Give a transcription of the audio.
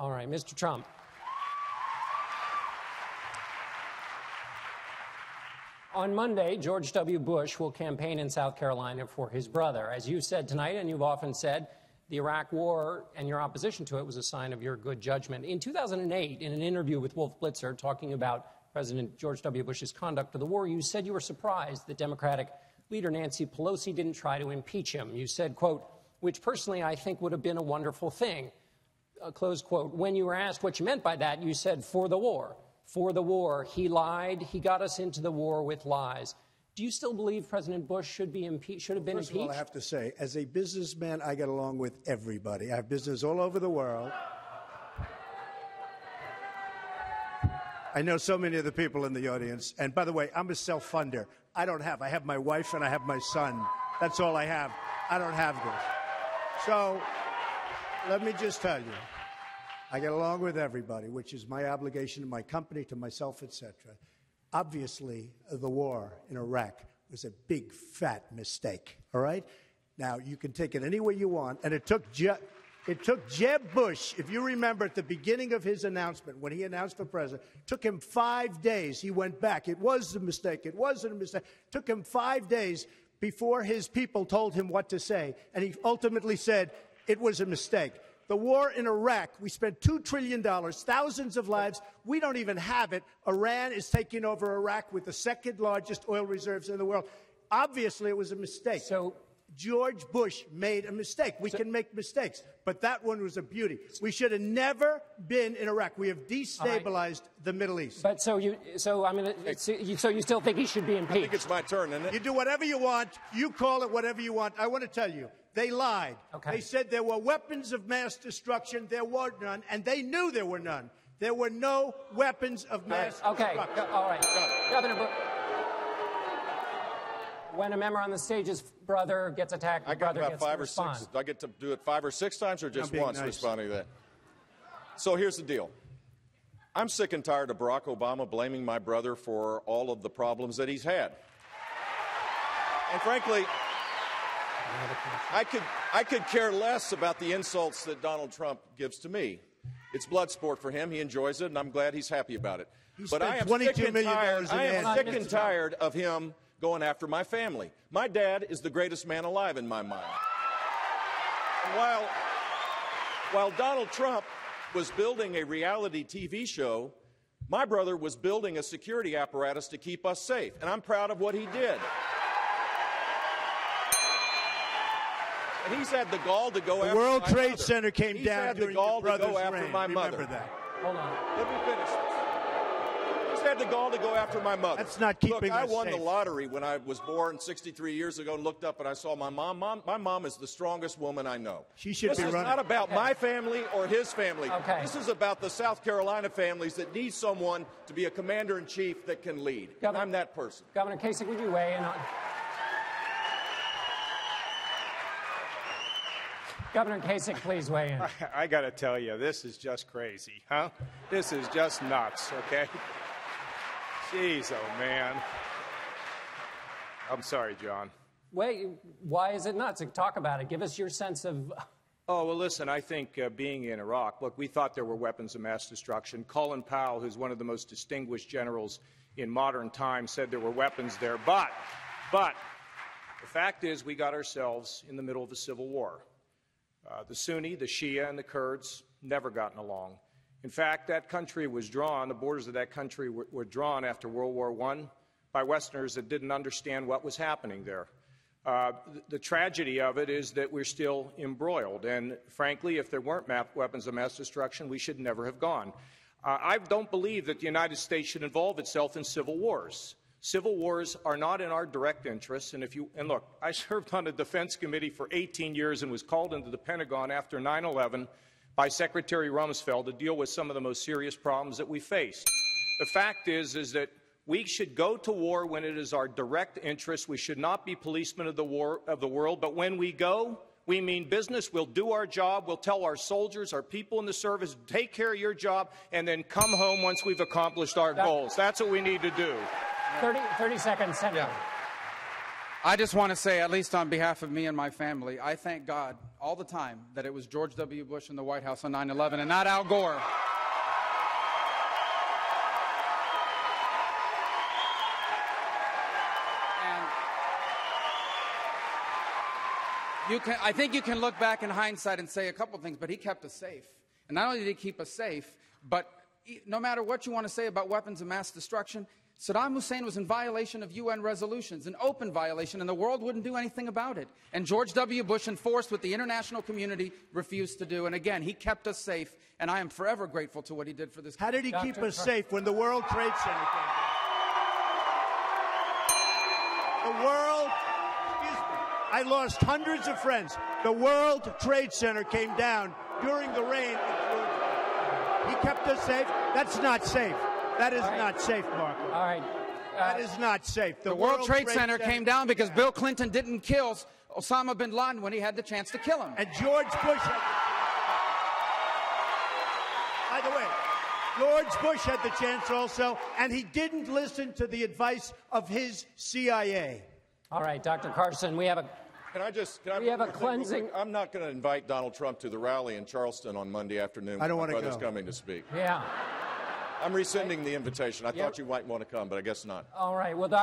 All right, Mr. Trump. On Monday, George W. Bush will campaign in South Carolina for his brother. As you said tonight, and you've often said, the Iraq War and your opposition to it was a sign of your good judgment. In 2008, in an interview with Wolf Blitzer talking about President George W. Bush's conduct of the war, you said you were surprised that Democratic leader Nancy Pelosi didn't try to impeach him. You said, quote, which personally I think would have been a wonderful thing, close quote. When you were asked what you meant by that, you said, for the war. For the war. He lied. He got us into the war with lies. Do you still believe President Bush should have been impeached? First of all, I have to say, as a businessman, I get along with everybody. I have business all over the world. I know so many of the people in the audience. And by the way, I'm a self-funder. I have my wife and I have my son. That's all I have. I don't have this. So let me just tell you, I get along with everybody, which is my obligation to my company, to myself, etc. Obviously, the war in Iraq was a big, fat mistake, all right? Now, you can take it any way you want, and it took Jeb Bush, if you remember at the beginning of his announcement, when he announced for president, it took him 5 days. He went back. It was a mistake. It wasn't a mistake. It took him 5 days before his people told him what to say, and he ultimately said it was a mistake. The war in Iraq, we spent $2 trillion, thousands of lives. We don't even have it. Iran is taking over Iraq with the second largest oil reserves in the world. Obviously, it was a mistake. So George Bush made a mistake. We can make mistakes, but that one was a beauty. We should have never been in Iraq. We have destabilized the Middle East. But so you still think he should be impeached? I think it's my turn, isn't it? You do whatever you want. You call it whatever you want. I want to tell you. They lied. Okay. They said there were weapons of mass destruction. There were none, and they knew there were none. There were no weapons of mass destruction. All right. Governor Bush, when a member on the stage's brother gets attacked, the brother gets to respond. I get to do it 5 or 6 times or just once nice. responding to that? So here's the deal. I'm sick and tired of Barack Obama blaming my brother for all of the problems that he's had. And frankly, I could care less about the insults that Donald Trump gives to me. It's blood sport for him. He enjoys it, and I'm glad he's happy about it. But I am sick and tired of him going after my family. My dad is the greatest man alive in my mind. And while Donald Trump was building a reality TV show, my brother was building a security apparatus to keep us safe, and I'm proud of what he did. And he's had the gall to go after the World Trade mother. Center came he's down had during the gall your brother's to go after reign. my Remember mother. that. Hold on. Let me finish this. He's had the gall to go after my mother. That's not keeping Look, I us won safe. the lottery when I was born 63 years ago and looked up and I saw my mom. My mom is the strongest woman I know. She should this be is running. not about my family or his family. Okay. This is about the South Carolina families that need someone to be a commander-in-chief that can lead. Governor, I'm that person. Governor Kasich, would you weigh in on... Governor Kasich, please weigh in. I got to tell you, this is just crazy, huh? This is just nuts, okay? Jeez, oh, man. I'm sorry, John. Wait, why is it nuts? Talk about it. Give us your sense of... Oh, well, listen, I think being in Iraq, look, we thought there were weapons of mass destruction. Colin Powell, who's one of the most distinguished generals in modern times, said there were weapons there. But the fact is we got ourselves in the middle of a civil war. The Sunni, the Shia, and the Kurds never gotten along. In fact, that country was drawn, the borders of that country were drawn after World War I by Westerners that didn't understand what was happening there. The tragedy of it is that we're still embroiled, and frankly, if there weren't weapons of mass destruction, we should never have gone. I don't believe that the United States should involve itself in civil wars. Civil wars are not in our direct interests, and look, I served on the Defense Committee for 18 years and was called into the Pentagon after 9/11 by Secretary Rumsfeld to deal with some of the most serious problems that we faced. The fact is that we should go to war when it is our direct interest. We should not be policemen of the world, but when we go, we mean business. We'll do our job. We'll tell our soldiers, our people in the service, take care of your job, and then come home once we've accomplished our goals. That's what we need to do. 30 seconds, Senator. I just want to say, at least on behalf of me and my family, I thank God all the time that it was George W. Bush in the White House on 9/11 and not Al Gore. And I think you can look back in hindsight and say a couple things, but he kept us safe. And not only did he keep us safe, but no matter what you want to say about weapons of mass destruction, Saddam Hussein was in violation of UN resolutions, an open violation, and the world wouldn't do anything about it. And George W. Bush enforced what the international community refused to do. And again, he kept us safe, and I am forever grateful to what he did for this country. How did he keep us safe when the World Trade Center came down? The World, excuse me, I lost hundreds of friends. The World Trade Center came down during the reign of George Bush. He kept us safe. That's not safe. That is not safe, Marco. All right. That is not safe. The World Trade Center came down because Bill Clinton didn't kill Osama bin Laden when he had the chance to kill him. And George Bush had... By the way, George Bush had the chance also, and he didn't listen to the advice of his CIA. All right, Dr. Carson, we have a... We have a cleansing. I'm not going to invite Donald Trump to the rally in Charleston on Monday afternoon. I don't want to go. My brother's coming to speak. Yeah. I'm rescinding the invitation. I thought you might want to come, but I guess not. All right. Well,